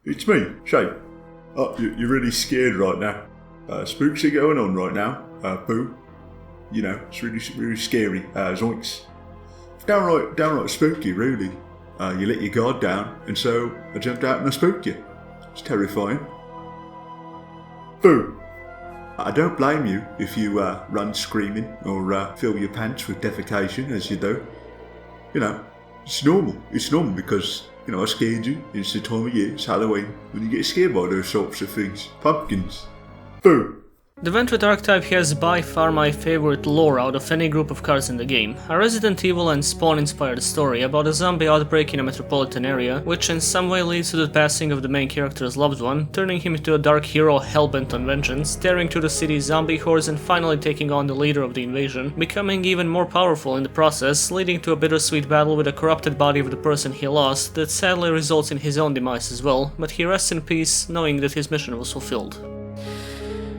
It's me, Shay. Oh, you're really scared right now. Spooks are going on right now. Boo. You know, it's really scary. Zoinks. Downright spooky, really. You let your guard down, and so I jumped out and I spooked you. It's terrifying. Boo. I don't blame you if you run screaming or fill your pants with defecation as you do. You know, it's normal. It's normal because, you know, I scared you. It's the time of year, it's Halloween, when you get scared by those sorts of things. Pumpkins. Boo. The Vendread archetype has by far my favorite lore out of any group of cards in the game. A Resident Evil and Spawn inspired story about a zombie outbreak in a metropolitan area, which in some way leads to the passing of the main character's loved one, turning him into a dark hero hellbent on vengeance, tearing through the city's zombie hordes and finally taking on the leader of the invasion, becoming even more powerful in the process, leading to a bittersweet battle with the corrupted body of the person he lost that sadly results in his own demise as well, but he rests in peace knowing that his mission was fulfilled.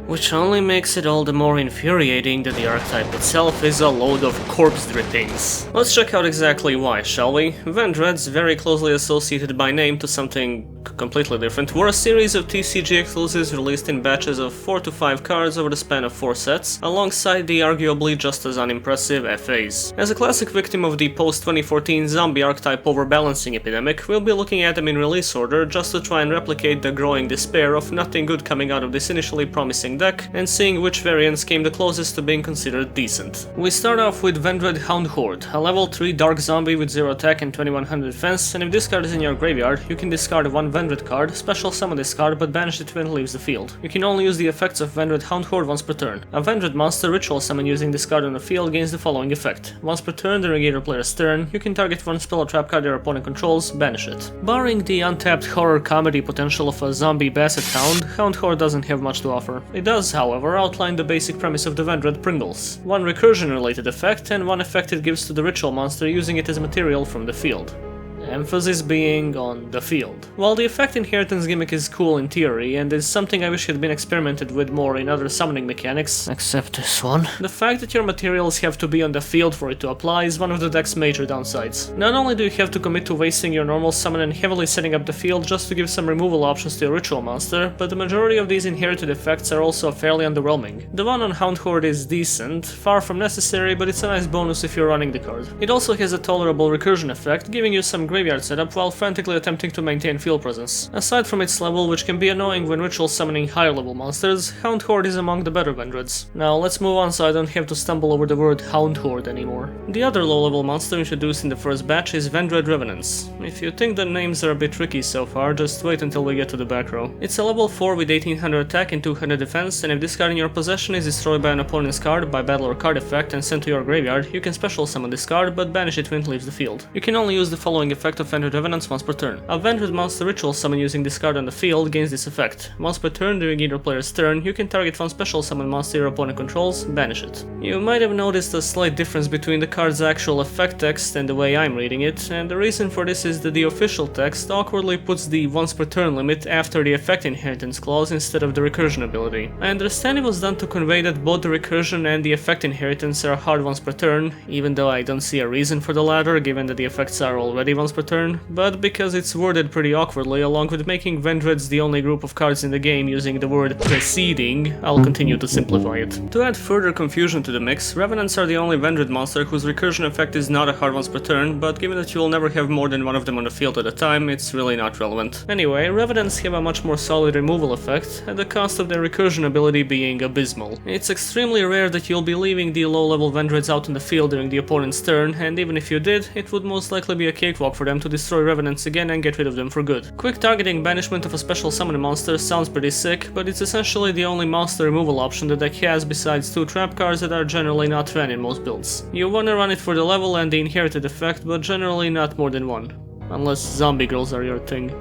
Which only makes it all the more infuriating that the archetype itself is a load of corpse drippings. Let's check out exactly why, shall we? Vendreads, very closely associated by name to something completely different, were a series of TCG exclusives released in batches of 4 to 5 cards over the span of 4 sets, alongside the arguably just as unimpressive FAs. As a classic victim of the post-2014 zombie archetype overbalancing epidemic, we'll be looking at them in release order just to try and replicate the growing despair of nothing good coming out of this initially promising deck, and seeing which variants came the closest to being considered decent. We start off with Vendread Hound Horde, a level 3 dark zombie with 0 attack and 2100 defense, and if this card is in your graveyard, you can discard one Vendread card, special summon this card, but banish it when it leaves the field. You can only use the effects of Vendread Hound Horde once per turn. A Vendread monster ritual summon using this card on the field gains the following effect. Once per turn during either player's turn, you can target one spell or trap card your opponent controls, banish it. Barring the untapped horror comedy potential of a zombie basset hound, Hound Horde doesn't have much to offer. It does, however, outline the basic premise of the Vendread Pringles. One recursion related effect and one effect it gives to the ritual monster using it as material from the field. Emphasis being on the field. While the effect inheritance gimmick is cool in theory, and is something I wish had been experimented with more in other summoning mechanics, except this one, the fact that your materials have to be on the field for it to apply is one of the deck's major downsides. Not only do you have to commit to wasting your normal summon and heavily setting up the field just to give some removal options to your ritual monster, but the majority of these inherited effects are also fairly underwhelming. The one on Hound Horde is decent, far from necessary, but it's a nice bonus if you're running the card. It also has a tolerable recursion effect, giving you some graveyard setup while frantically attempting to maintain field presence. Aside from its level, which can be annoying when ritual summoning higher level monsters, Hound Horde is among the better Vendreads. Now let's move on so I don't have to stumble over the word Hound Horde anymore. The other low level monster introduced in the first batch is Vendread Revenants. If you think the names are a bit tricky so far, just wait until we get to the back row. It's a level 4 with 1800 attack and 200 defense, and if this card in your possession is destroyed by an opponent's card by battle or card effect and sent to your graveyard, you can special summon this card but banish it when it leaves the field. You can only use the following effect of Vendread Revenants once per turn. A Vendread monster ritual summon using this card on the field gains this effect. Once per turn during either player's turn, you can target one special summon monster your opponent controls, banish it. You might have noticed a slight difference between the card's actual effect text and the way I'm reading it, and the reason for this is that the official text awkwardly puts the once per turn limit after the effect inheritance clause instead of the recursion ability. I understand it was done to convey that both the recursion and the effect inheritance are hard once per turn, even though I don't see a reason for the latter given that the effects are already once per turn, but because it's worded pretty awkwardly, along with making Vendreads the only group of cards in the game using the word preceding, I'll continue to simplify it. To add further confusion to the mix, Revenants are the only Vendread monster whose recursion effect is not a hard once per turn, but given that you'll never have more than one of them on the field at a time, it's really not relevant. Anyway, Revenants have a much more solid removal effect, at the cost of their recursion ability being abysmal. It's extremely rare that you'll be leaving the low-level Vendreads out in the field during the opponent's turn, and even if you did, it would most likely be a cakewalk for them to destroy Revenants again and get rid of them for good. Quick targeting banishment of a special summon monster sounds pretty sick, but it's essentially the only monster removal option the deck has besides 2 trap cards that are generally not ran in most builds. You wanna run it for the level and the inherited effect, but generally not more than one. Unless zombie girls are your thing.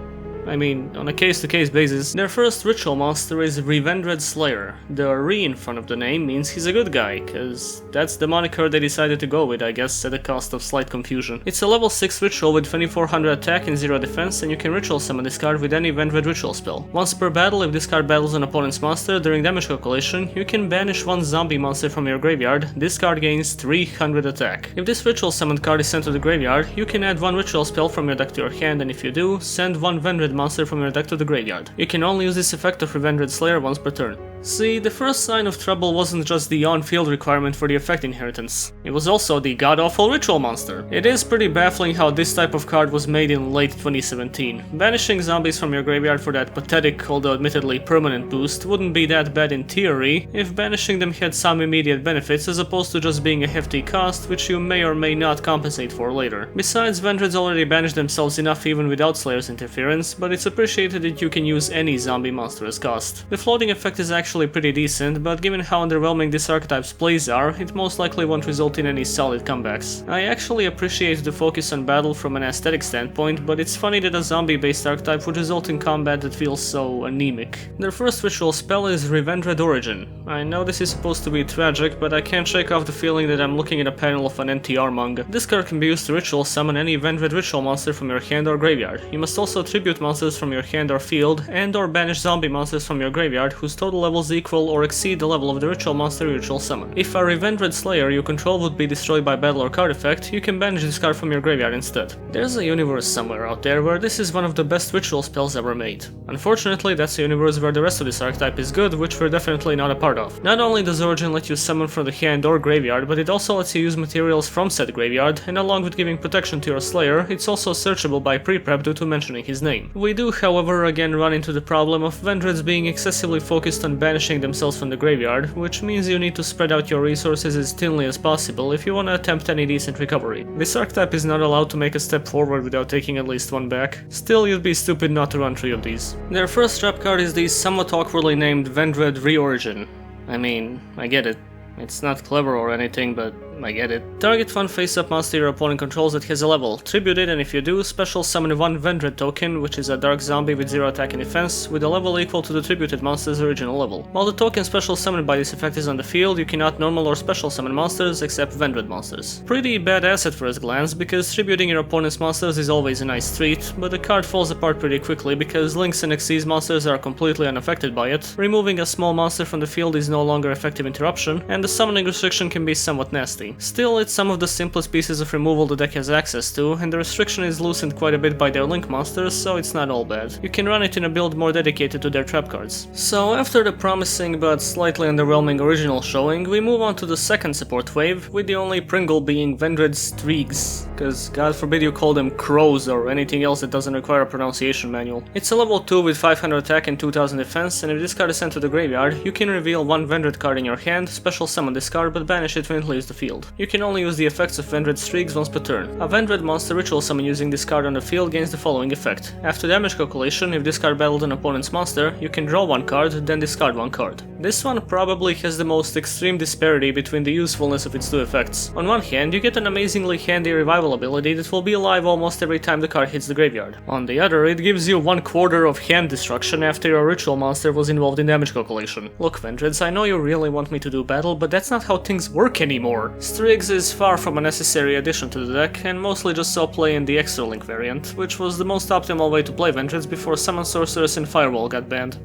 I mean, on a case-to-case basis, their first ritual monster is Revendread Slayer. The re in front of the name means he's a good guy, cause that's the moniker they decided to go with, I guess, at the cost of slight confusion. It's a level 6 ritual with 2400 attack and 0 defense, and you can ritual summon this card with any Vendread ritual spell. Once per battle, if this card battles an opponent's monster during damage calculation, you can banish one zombie monster from your graveyard. This card gains 300 attack. If this ritual summoned card is sent to the graveyard, you can add one ritual spell from your deck to your hand, and if you do, send one Vendread monster from your deck to the graveyard. You can only use this effect of Revendread Slayer once per turn. See, the first sign of trouble wasn't just the on-field requirement for the effect inheritance. It was also the god-awful ritual monster. It is pretty baffling how this type of card was made in late 2017. Banishing zombies from your graveyard for that pathetic, although admittedly permanent boost wouldn't be that bad in theory if banishing them had some immediate benefits as opposed to just being a hefty cost which you may or may not compensate for later. Besides, Vendreads already banished themselves enough even without Slayer's interference, but it's appreciated that you can use any zombie monster as cost. The floating effect is actually pretty decent, but given how underwhelming this archetype's plays are, it most likely won't result in any solid comebacks. I actually appreciate the focus on battle from an aesthetic standpoint, but it's funny that a zombie-based archetype would result in combat that feels so anemic. Their first ritual spell is Vendread Origin. I know this is supposed to be tragic, but I can't shake off the feeling that I'm looking at a panel of an NTR manga. This card can be used to ritual summon any Vendread ritual monster from your hand or graveyard. You must also tribute monsters from your hand or field, and or banish zombie monsters from your graveyard whose total levels equal or exceed the level of the ritual monster you ritual summon. If a Revendread Slayer you control would be destroyed by battle or card effect, you can banish this card from your graveyard instead. There's a universe somewhere out there where this is one of the best ritual spells ever made. Unfortunately, that's a universe where the rest of this archetype is good, which we're definitely not a part of. Not only does Origin let you summon from the hand or graveyard, but it also lets you use materials from said graveyard, and along with giving protection to your Slayer, it's also searchable by pre-prep due to mentioning his name. We do, however, again run into the problem of Vendreads being excessively focused on banishing themselves from the graveyard, which means you need to spread out your resources as thinly as possible if you want to attempt any decent recovery. This archetype is not allowed to make a step forward without taking at least one back. Still, you'd be stupid not to run 3 of these. Their first trap card is the somewhat awkwardly named Vendread Reorigin. I mean, I get it. It's not clever or anything, but I get it. Target one face-up monster your opponent controls that has a level. Tribute it, and if you do, special summon one Vendread token, which is a dark zombie with 0 attack and defense, with a level equal to the tributed monster's original level. While the token special summoned by this effect is on the field, you cannot normal or special summon monsters except Vendread monsters. Pretty bad asset for first glance, because tributing your opponent's monsters is always a nice treat, but the card falls apart pretty quickly because Lynx and Xyz monsters are completely unaffected by it, removing a small monster from the field is no longer effective interruption, and the summoning restriction can be somewhat nasty. Still, it's some of the simplest pieces of removal the deck has access to, and the restriction is loosened quite a bit by their Link monsters, so it's not all bad. You can run it in a build more dedicated to their trap cards. So after the promising but slightly underwhelming original showing, we move on to the second support wave, with the only Pringle being Vendread Streaks, cause god forbid you call them crows or anything else that doesn't require a pronunciation manual. It's a level 2 with 500 attack and 2000 defense, and if this card is sent to the graveyard, you can reveal one Vendread card in your hand, special summon this card, but banish it when it leaves the field. You can only use the effects of Vendread Streaks once per turn. A Vendread monster ritual summon using this card on the field gains the following effect. After damage calculation, if this card battled an opponent's monster, you can draw one card, then discard one card. This one probably has the most extreme disparity between the usefulness of its two effects. On one hand, you get an amazingly handy revival ability that will be alive almost every time the card hits the graveyard. On the other, it gives you 1/4 of hand destruction after your ritual monster was involved in damage calculation. Look, Vendreads, I know you really want me to do battle, but that's not how things work anymore. Strix is far from a necessary addition to the deck, and mostly just saw play in the Extra Link variant, which was the most optimal way to play Vendreads before Summon Sorceress and Firewall got banned.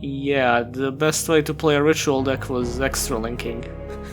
Yeah, the best way to play a ritual deck was Extra Linking.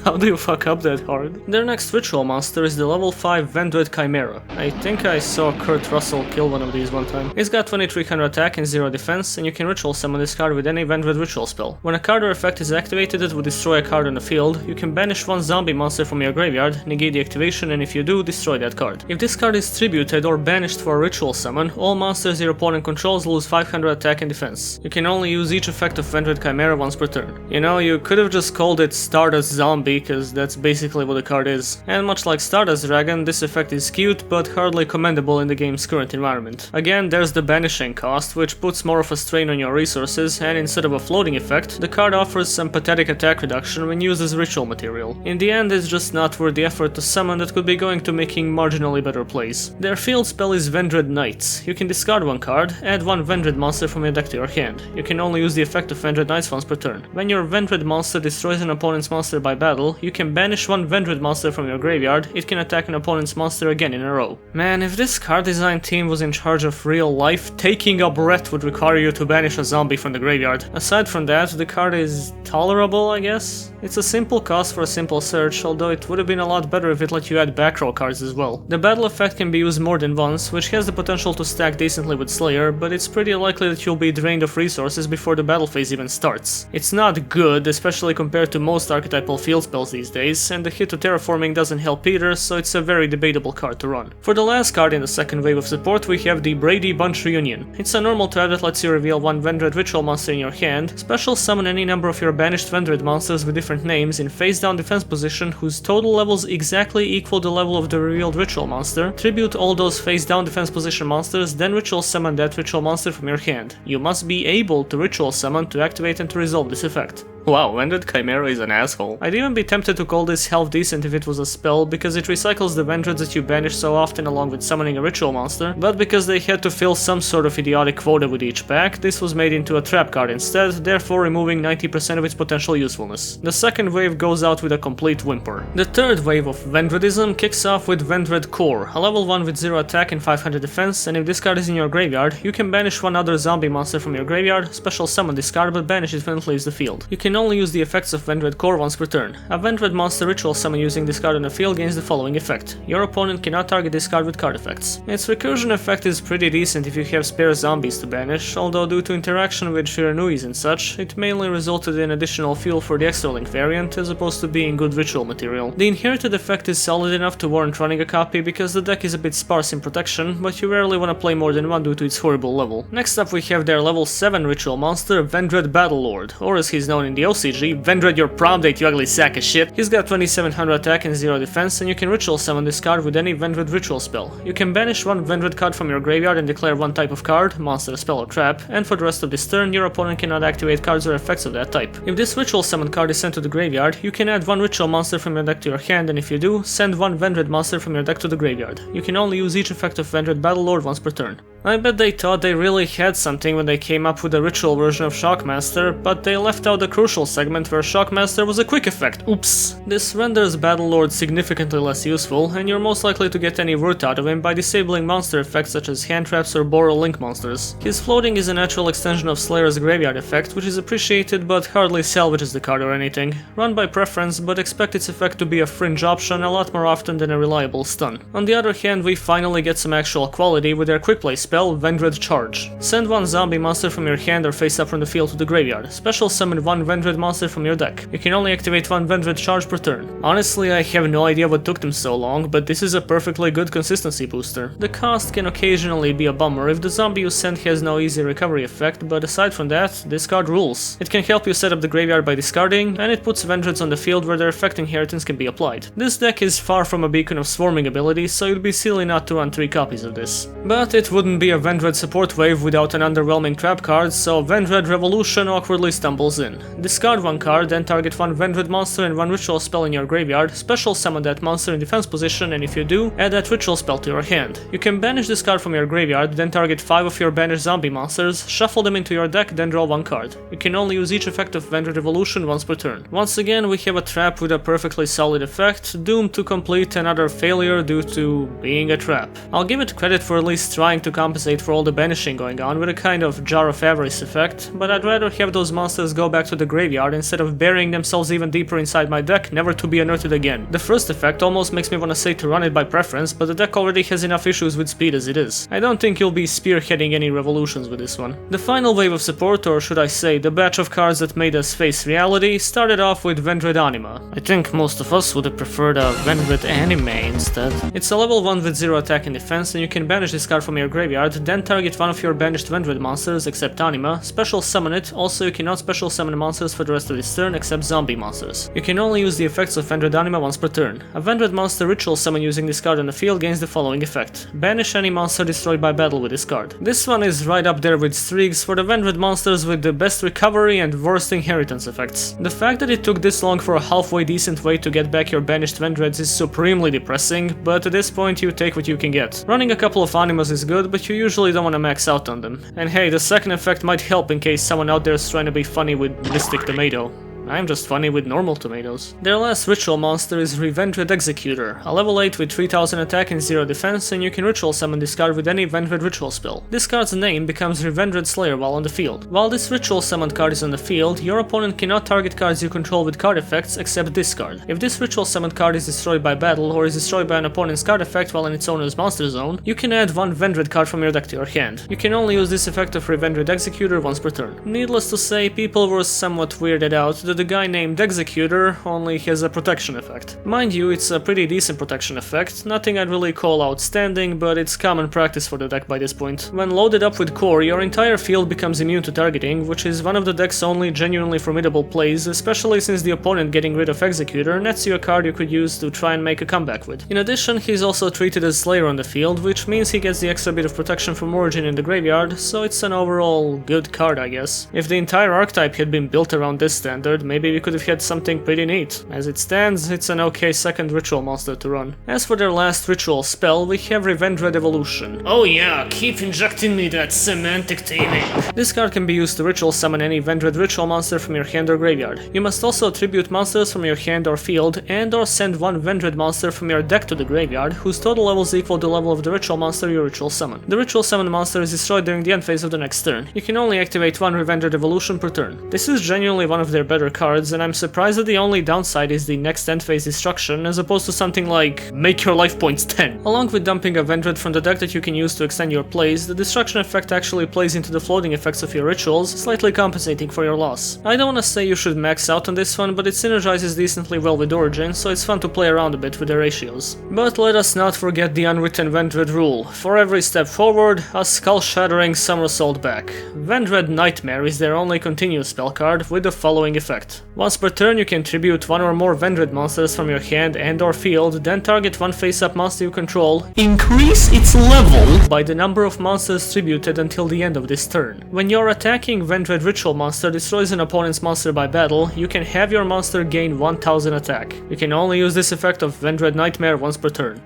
How do you fuck up that hard? Their next ritual monster is the level 5 Vendread Chimera. I think I saw Kurt Russell kill one of these one time. It's got 2300 attack and 0 defense, and you can ritual summon this card with any Vendread ritual spell. When a card or effect is activated that would destroy a card on the field, you can banish one zombie monster from your graveyard, negate the activation, and if you do, destroy that card. If this card is tributed or banished for a ritual summon, all monsters your opponent controls lose 500 attack and defense. You can only use each effect of Vendread Chimera once per turn. You know, you could have just called it Stardust Zombie, because that's basically what the card is. And much like Stardust Dragon, this effect is cute, but hardly commendable in the game's current environment. Again, there's the banishing cost, which puts more of a strain on your resources, and instead of a floating effect, the card offers some pathetic attack reduction when used as ritual material. In the end, it's just not worth the effort to summon that could be going to making marginally better plays. Their field spell is Vendread Knights. You can discard one card, add one Vendread monster from your deck to your hand. You can only use the effect of Vendread Knights once per turn. When your Vendread monster destroys an opponent's monster by battle, battle, you can banish one Vendread monster from your graveyard. It can attack an opponent's monster again in a row. Man, if this card design team was in charge of real life, taking a breath would require you to banish a zombie from the graveyard. Aside from that, the card is tolerable, I guess? It's a simple cost for a simple search, although it would have been a lot better if it let you add back row cards as well. The battle effect can be used more than once, which has the potential to stack decently with Slayer, but it's pretty likely that you'll be drained of resources before the battle phase even starts. It's not good, especially compared to most archetypal field spells these days, and the hit to terraforming doesn't help either, so it's a very debatable card to run. For the last card in the second wave of support, we have the Brady Bunch Reunion. It's a normal trap that lets you reveal one Vendread ritual monster in your hand, special summon any number of your banished Vendread monsters with different names in face down defense position whose total levels exactly equal the level of the revealed ritual monster, tribute all those face down defense position monsters, then ritual summon that ritual monster from your hand. You must be able to ritual summon to activate and to resolve this effect. Wow, Vendread Chimera is an asshole. I'd even be tempted to call this half decent if it was a spell, because it recycles the Vendreads that you banish so often along with summoning a ritual monster, but because they had to fill some sort of idiotic quota with each pack, this was made into a trap card instead, therefore removing 90% of its potential usefulness. The second wave goes out with a complete whimper. The third wave of Vendreadism kicks off with Vendread Core, a level 1 with 0 attack and 500 defense, and if this card is in your graveyard, you can banish one other zombie monster from your graveyard, special summon this card, but banish it when it leaves the field. You can only use the effects of Vendread Core once per turn. A Vendread monster ritual summon using this card on the field gains the following effect. Your opponent cannot target this card with card effects. Its recursion effect is pretty decent if you have spare zombies to banish, although due to interaction with Shiranuis and such, it mainly resulted in additional fuel for the Extra Link variant as opposed to being good ritual material. The inherited effect is solid enough to warrant running a copy because the deck is a bit sparse in protection, but you rarely want to play more than one due to its horrible level. Next up we have their level 7 ritual monster, Vendread Battlelord, or as he's known in the OCG, Vendread your prom date, you ugly sack of shit. He's got 2700 attack and 0 defense, and you can ritual summon this card with any Vendread ritual spell. You can banish one Vendread card from your graveyard and declare one type of card, monster, spell or trap, and for the rest of this turn your opponent cannot activate cards or effects of that type. If this ritual summon card is sent to the graveyard, you can add one ritual monster from your deck to your hand, and if you do, send one Vendread monster from your deck to the graveyard. You can only use each effect of Vendread Battlelord once per turn. I bet they thought they really had something when they came up with a ritual version of Shockmaster, but they left out the crucial segment where Shockmaster was a quick effect. Oops. This renders Battlelord significantly less useful, and you're most likely to get any root out of him by disabling monster effects such as hand traps or borrow link monsters. His floating is a natural extension of Slayer's graveyard effect, which is appreciated but hardly salvages the card or anything. Run by preference, but expect its effect to be a fringe option a lot more often than a reliable stun. On the other hand, we finally get some actual quality with their quick play spell, Vendread Charge. Send one zombie monster from your hand or face up from the field to the graveyard. Special summon one Vendread monster from your deck. You can only activate one Vendread Charge per turn. Honestly, I have no idea what took them so long, but this is a perfectly good consistency booster. The cost can occasionally be a bummer if the zombie you send has no easy recovery effect, but aside from that, this card rules. It can help you set up the graveyard by discarding, and it puts Vendreads on the field where their effect inheritance can be applied. This deck is far from a beacon of swarming ability, so it'd be silly not to run 3 copies of this. But it wouldn't be a Vendread support wave without an underwhelming trap card, so Vendread Revolution awkwardly stumbles in. Discard one card, then target one Vendread monster and one ritual spell in your graveyard, special summon that monster in defense position, and if you do, add that ritual spell to your hand. You can banish this card from your graveyard, then target 5 of your banished zombie monsters, shuffle them into your deck, then draw one card. You can only use each effect of Vendread Revolution once per turn. Once again, we have a trap with a perfectly solid effect, doomed to complete another failure due to being a trap. I'll give it credit for at least trying to compensate for all the banishing going on with a kind of Jar of Avarice effect, but I'd rather have those monsters go back to the graveyard instead of burying themselves even deeper inside my deck, never to be unearthed again. The first effect almost makes me want to say to run it by preference, but the deck already has enough issues with speed as it is. I don't think you'll be spearheading any revolutions with this one. The final wave of support, or should I say the batch of cards that made us face reality, started off with Vendread Anima. I think most of us would have preferred a Vendread Anime instead. It's a level 1 with 0 attack and defense, and you can banish this card from your graveyard, then target one of your banished Vendread monsters except Anima, special summon it. Also, you cannot special summon monsters for the rest of this turn except zombie monsters. You can only use the effects of Vendread Anima once per turn. A Vendread monster ritual summon using this card on the field gains the following effect. Banish any monster destroyed by battle with this card. This one is right up there with Strix for the Vendread monsters with the best recovery and worst inheritance effects. The fact that it took this long for a halfway decent way to get back your banished Vendreads is supremely depressing, but at this point you take what you can get. Running a couple of Animas is good, but you usually don't want to max out on them. And hey, the second effect might help in case someone out there is trying to be funny with Mystic Tomato. I'm just funny with normal tomatoes. Their last ritual monster is Revendread Executor, a level 8 with 3000 attack and 0 defense, and you can ritual summon this card with any Vendread ritual spell. This card's name becomes Revendread Slayer while on the field. While this ritual summoned card is on the field, your opponent cannot target cards you control with card effects except this card. If this ritual summoned card is destroyed by battle or is destroyed by an opponent's card effect while in its owner's monster zone, you can add one Vendread card from your deck to your hand. You can only use this effect of Revendread Executor once per turn. Needless to say, people were somewhat weirded out that the guy named Executor only has a protection effect. Mind you, it's a pretty decent protection effect, nothing I'd really call outstanding, but it's common practice for the deck by this point. When loaded up with core, your entire field becomes immune to targeting, which is one of the deck's only genuinely formidable plays, especially since the opponent getting rid of Executor nets you a card you could use to try and make a comeback with. In addition, he's also treated as Slayer on the field, which means he gets the extra bit of protection from Origin in the graveyard, so it's an overall good card, I guess. If the entire archetype had been built around this standard, maybe we could have had something pretty neat. As it stands, it's an okay second ritual monster to run. As for their last ritual spell, we have Vendread Evolution. Oh yeah, keep injecting me that semantic taming. This card can be used to ritual summon any Vendread ritual monster from your hand or graveyard. You must also attribute monsters from your hand or field, and or send one Vendread monster from your deck to the graveyard, whose total level is equal to the level of the ritual monster you ritual summon. The ritual summon monster is destroyed during the end phase of the next turn. You can only activate one Vendread Evolution per turn. This is genuinely one of their better cards, and I'm surprised that the only downside is the next end phase destruction, as opposed to something like make your life points 10. Along with dumping a Vendread from the deck that you can use to extend your plays, the destruction effect actually plays into the floating effects of your rituals, slightly compensating for your loss. I don't wanna say you should max out on this one, but it synergizes decently well with Origin, so it's fun to play around a bit with the ratios. But let us not forget the unwritten Vendread rule. For every step forward, a skull-shattering somersault back. Vendread Nightmare is their only continuous spell card with the following effect. Once per turn you can tribute one or more Vendread monsters from your hand and or field, then target one face-up monster you control, increase its level by the number of monsters tributed until the end of this turn. When your attacking Vendread ritual monster destroys an opponent's monster by battle, you can have your monster gain 1000 attack. You can only use this effect of Vendread Nightmare once per turn.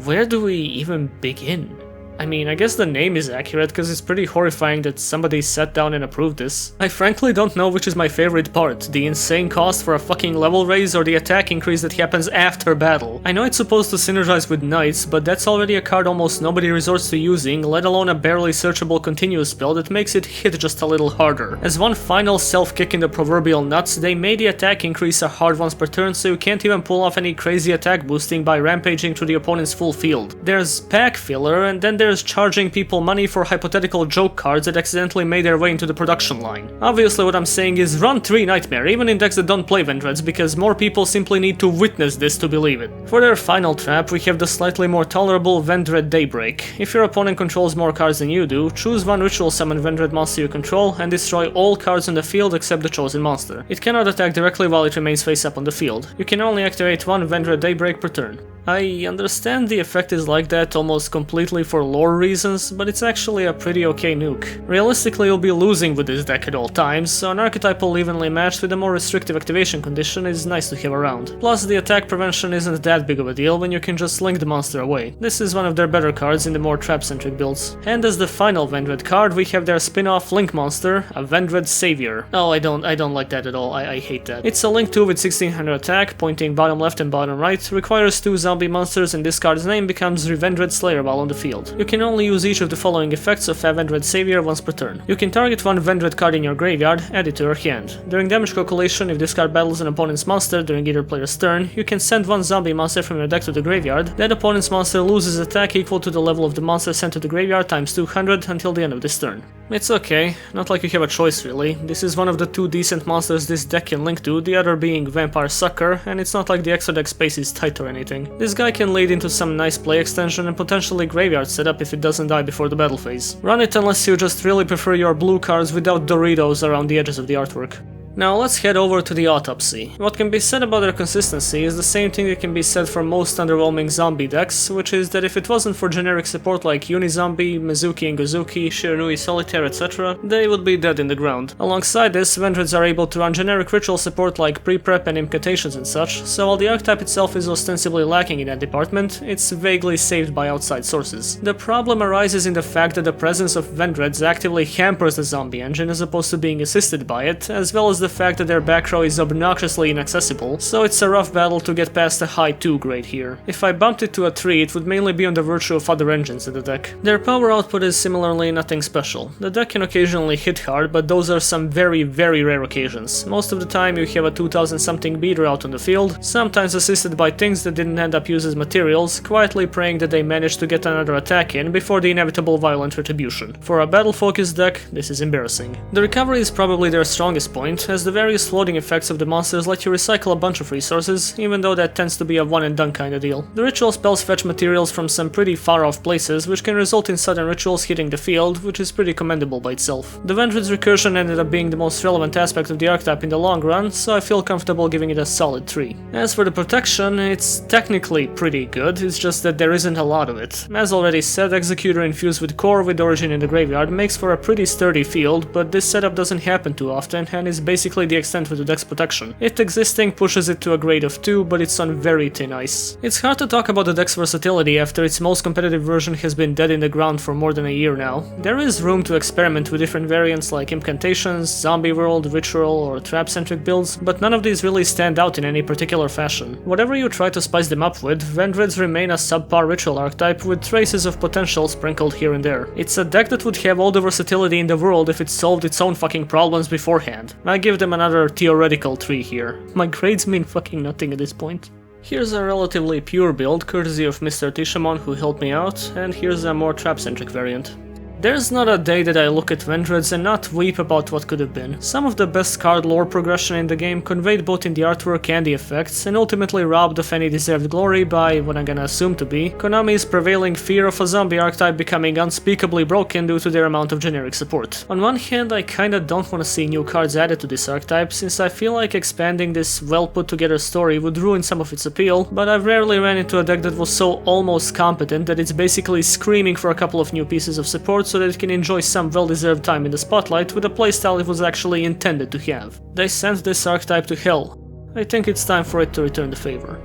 Where do we even begin? I mean, I guess the name is accurate because it's pretty horrifying that somebody sat down and approved this. I frankly don't know which is my favorite part, the insane cost for a fucking level raise or the attack increase that happens after battle. I know it's supposed to synergize with Knights, but that's already a card almost nobody resorts to using, let alone a barely searchable continuous spell that makes it hit just a little harder. As one final self-kick in the proverbial nuts, they made the attack increase a hard once per turn, so you can't even pull off any crazy attack boosting by rampaging through the opponent's full field. There's pack filler, and then there's charging people money for hypothetical joke cards that accidentally made their way into the production line. Obviously what I'm saying is run 3 Nightmare, even in decks that don't play Vendreads, because more people simply need to witness this to believe it. For their final trap, we have the slightly more tolerable Vendread Daybreak. If your opponent controls more cards than you do, choose one ritual summon Vendread monster you control and destroy all cards on the field except the chosen monster. It cannot attack directly while it remains face up on the field. You can only activate one Vendread Daybreak per turn. I understand the effect is like that almost completely for lore reasons, but it's actually a pretty okay nuke. Realistically, you'll be losing with this deck at all times, so an archetypal evenly matched with a more restrictive activation condition is nice to have around. Plus, the attack prevention isn't that big of a deal when you can just link the monster away. This is one of their better cards in the more trap-centric builds. And as the final Vendread card, we have their spin-off Link monster, a Vendread Savior. Oh, I don't like that at all, I hate that. It's a Link 2 with 1600 attack, pointing bottom left and bottom right, requires 2 zombie monsters, and this card's name becomes Revendread Slayer while on the field. You can only use each of the following effects of a Vendread Savior once per turn. You can target one Vendread card in your graveyard, add it to your hand. During damage calculation, if this card battles an opponent's monster during either player's turn, you can send one zombie monster from your deck to the graveyard. That opponent's monster loses attack equal to the level of the monster sent to the graveyard times 200 until the end of this turn. It's okay, not like you have a choice really. This is one of the 2 decent monsters this deck can link to, the other being Vampire Sucker, and it's not like the extra deck space is tight or anything. This guy can lead into some nice play extension and potentially graveyard setup if it doesn't die before the battle phase. Run it unless you just really prefer your blue cards without Doritos around the edges of the artwork. Now let's head over to the Autopsy. What can be said about their consistency is the same thing that can be said for most underwhelming zombie decks, which is that if it wasn't for generic support like Unizombie, Mizuki and Gozuki, Shiranui Solitaire, etc., they would be dead in the ground. Alongside this, Vendreads are able to run generic ritual support like pre-prep and incantations and such, so while the archetype itself is ostensibly lacking in that department, it's vaguely saved by outside sources. The problem arises in the fact that the presence of Vendreads actively hampers the zombie engine as opposed to being assisted by it, as well as the the fact that their back row is obnoxiously inaccessible, so it's a rough battle to get past a high 2 grade here. If I bumped it to a 3, it would mainly be on the virtue of other engines in the deck. Their power output is similarly nothing special. The deck can occasionally hit hard, but those are some very rare occasions. Most of the time you have a 2000 something beater out on the field, sometimes assisted by things that didn't end up used as materials, quietly praying that they managed to get another attack in before the inevitable violent retribution. For a battle-focused deck, this is embarrassing. The recovery is probably their strongest point, as the various floating effects of the monsters let you recycle a bunch of resources, even though that tends to be a one and done kinda deal. The ritual spells fetch materials from some pretty far off places, which can result in sudden rituals hitting the field, which is pretty commendable by itself. The Vendread's recursion ended up being the most relevant aspect of the archetype in the long run, so I feel comfortable giving it a solid 3. As for the protection, it's technically pretty good, it's just that there isn't a lot of it. As already said, Executor infused with Core with origin in the graveyard makes for a pretty sturdy field, but this setup doesn't happen too often and is basically the extent with the deck's protection. It existing pushes it to a grade of 2, but it's on very thin ice. It's hard to talk about the deck's versatility after its most competitive version has been dead in the ground for more than a year now. There is room to experiment with different variants like Incantations, Zombie World, Ritual, or Trap-centric builds, but none of these really stand out in any particular fashion. Whatever you try to spice them up with, Vendreads remain a subpar Ritual archetype with traces of potential sprinkled here and there. It's a deck that would have all the versatility in the world if it solved its own fucking problems beforehand. I give them another theoretical 3 here. My grades mean fucking nothing at this point. Here's a relatively pure build, courtesy of Mr. Tishamon who helped me out, and here's a more trap-centric variant. There's not a day that I look at Vendreads and not weep about what could have been. Some of the best card lore progression in the game conveyed both in the artwork and the effects, and ultimately robbed of any deserved glory by, what I'm gonna assume to be, Konami's prevailing fear of a zombie archetype becoming unspeakably broken due to their amount of generic support. On one hand, I kinda don't wanna see new cards added to this archetype, since I feel like expanding this well put together story would ruin some of its appeal, but I've rarely ran into a deck that was so almost competent that it's basically screaming for a couple of new pieces of support so that it can enjoy some well-deserved time in the spotlight with a playstyle it was actually intended to have. They sent this archetype to hell. I think it's time for it to return the favor.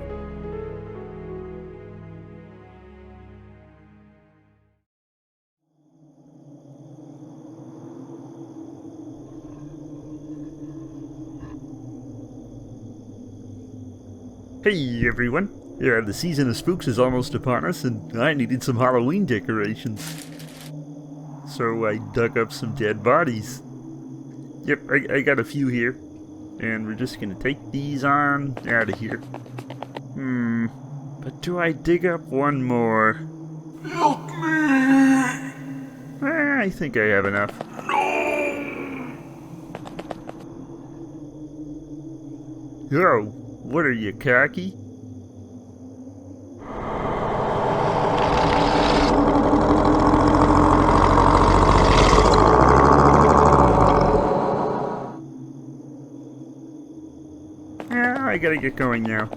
Hey everyone! Yeah, the season of spooks is almost upon us and I needed some Halloween decorations. So I dug up some dead bodies. Yep, I got a few here. And we're just gonna take these on out of here. But do I dig up one more? Help me! I think I have enough. Yo, what are you, cocky? I gotta get going now.